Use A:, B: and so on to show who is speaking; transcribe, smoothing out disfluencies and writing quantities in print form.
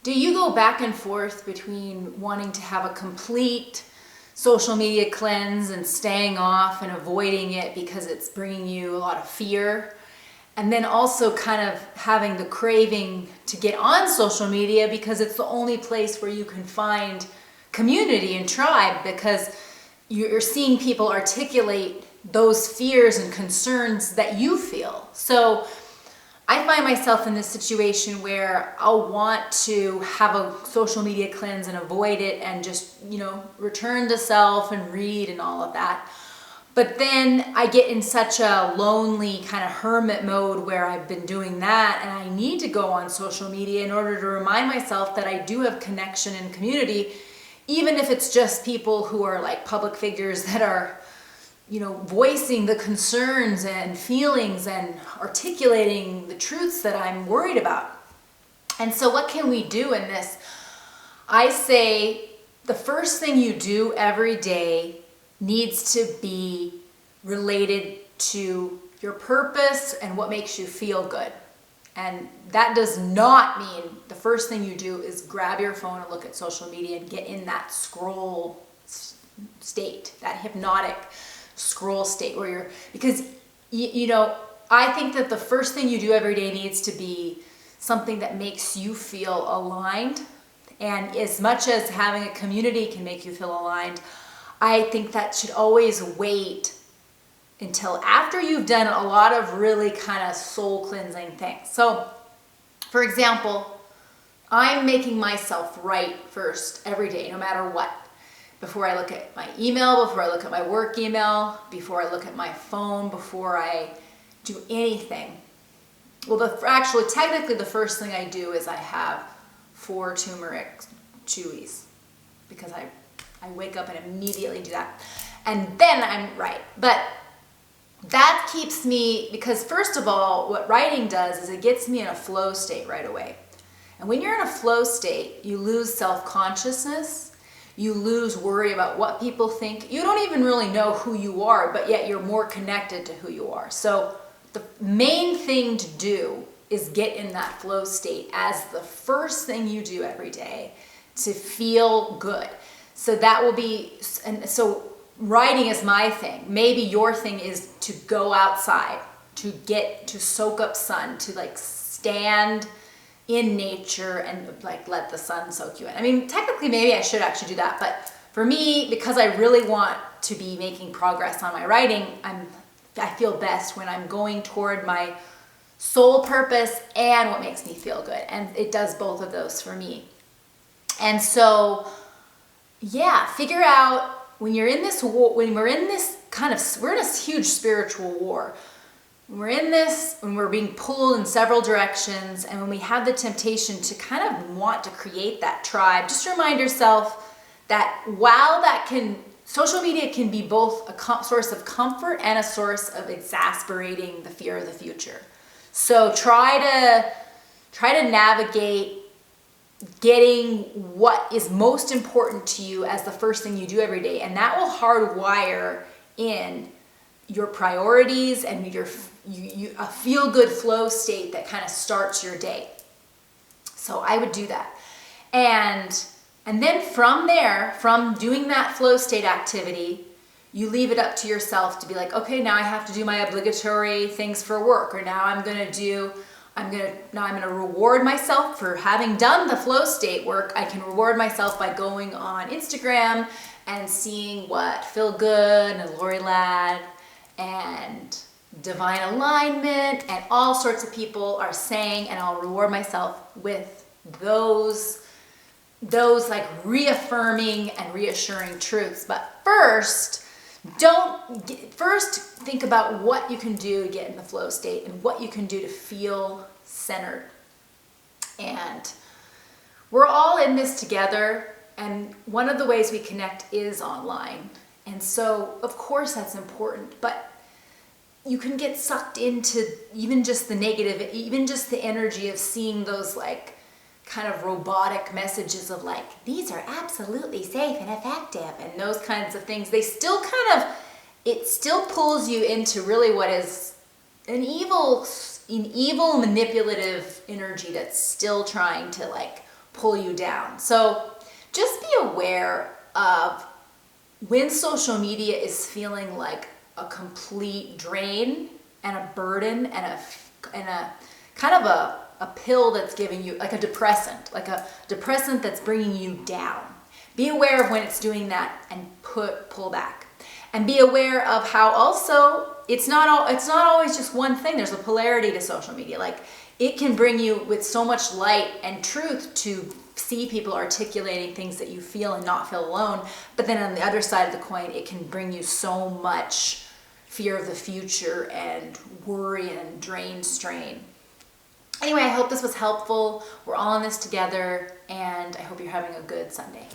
A: Do you go back and forth between wanting to have a complete social media cleanse and staying off and avoiding it because it's bringing you a lot of fear, and then also kind of having the craving to get on social media because it's the only place where you can find community and tribe, because you're seeing people articulate those fears and concerns that you feel? So I find myself in this situation where I'll want to have a social media cleanse and avoid it and just, return to self and read and all of that. But then I get in such a lonely kind of hermit mode where I've been doing that, and I need to go on social media in order to remind myself that I do have connection and community, even if it's just people who are like public figures that are voicing the concerns and feelings and articulating the truths that I'm worried about. And so what can we do in this? I say the first thing you do every day needs to be related to your purpose and what makes you feel good. And that does not mean the first thing you do is grab your phone and look at social media and get in that scroll state, that hypnotic scroll state where because I think that the first thing you do every day needs to be something that makes you feel aligned. And as much as having a community can make you feel aligned, I think that should always wait until after you've done a lot of really kind of soul cleansing things. So, for example, I'm making myself right first every day, no matter what. Before I look at my email, before I look at my work email, before I look at my phone, before I do anything. Well, technically the first thing I do is I have 4 turmeric chewies, because I wake up and immediately do that. And then I'm right. But that keeps me, because first of all, what writing does is it gets me in a flow state right away. And when you're in a flow state, you lose self-consciousness. You lose worry about what people think. You don't even really know who you are, but yet you're more connected to who you are. So the main thing to do is get in that flow state as the first thing you do every day to feel good. So that will be, and so writing is my thing. Maybe your thing is to go outside, to soak up sun, to stand in nature and let the sun soak you in. I mean, technically maybe I should actually do that, but for me, because I really want to be making progress on my writing, I feel best when I'm going toward my soul purpose and what makes me feel good. And it does both of those for me. And so, figure out when you're in this war, we're in a huge spiritual war. We're in this, when we're being pulled in several directions, and when we have the temptation to kind of want to create that tribe, just remind yourself that while social media can be both a source of comfort and a source of exasperating the fear of the future. So try to navigate getting what is most important to you as the first thing you do every day, and that will hardwire in your priorities and a feel-good flow state that kind of starts your day. So I would do that. And then from there, from doing that flow state activity, you leave it up to yourself to be like, okay, now I have to do my obligatory things for work, or now I'm going to reward myself for having done the flow state work. I can reward myself by going on Instagram and seeing what Feel Good and Lori Ladd and Divine Alignment and all sorts of people are saying, and I'll reward myself with those reaffirming and reassuring truths. But first think about what you can do to get in the flow state and what you can do to feel centered. And we're all in this together, and one of the ways we connect is online. And so, of course, that's important, but you can get sucked into even just the negative, even just the energy of seeing those kind of robotic messages of these are absolutely safe and effective and those kinds of things. They still it still pulls you into really what is an evil manipulative energy that's still trying to pull you down. So just be aware of when social media is feeling like a complete drain and a burden and a kind of a pill that's giving you, like a depressant that's bringing you down. Be aware of when it's doing that and pull back. And be aware of how also it's not always just one thing. There's a polarity to social media. Like, it can bring you with so much light and truth to see people articulating things that you feel and not feel alone. But then on the other side of the coin, it can bring you so much fear of the future and worry and strain. Anyway, I hope this was helpful. We're all in this together, and I hope you're having a good Sunday.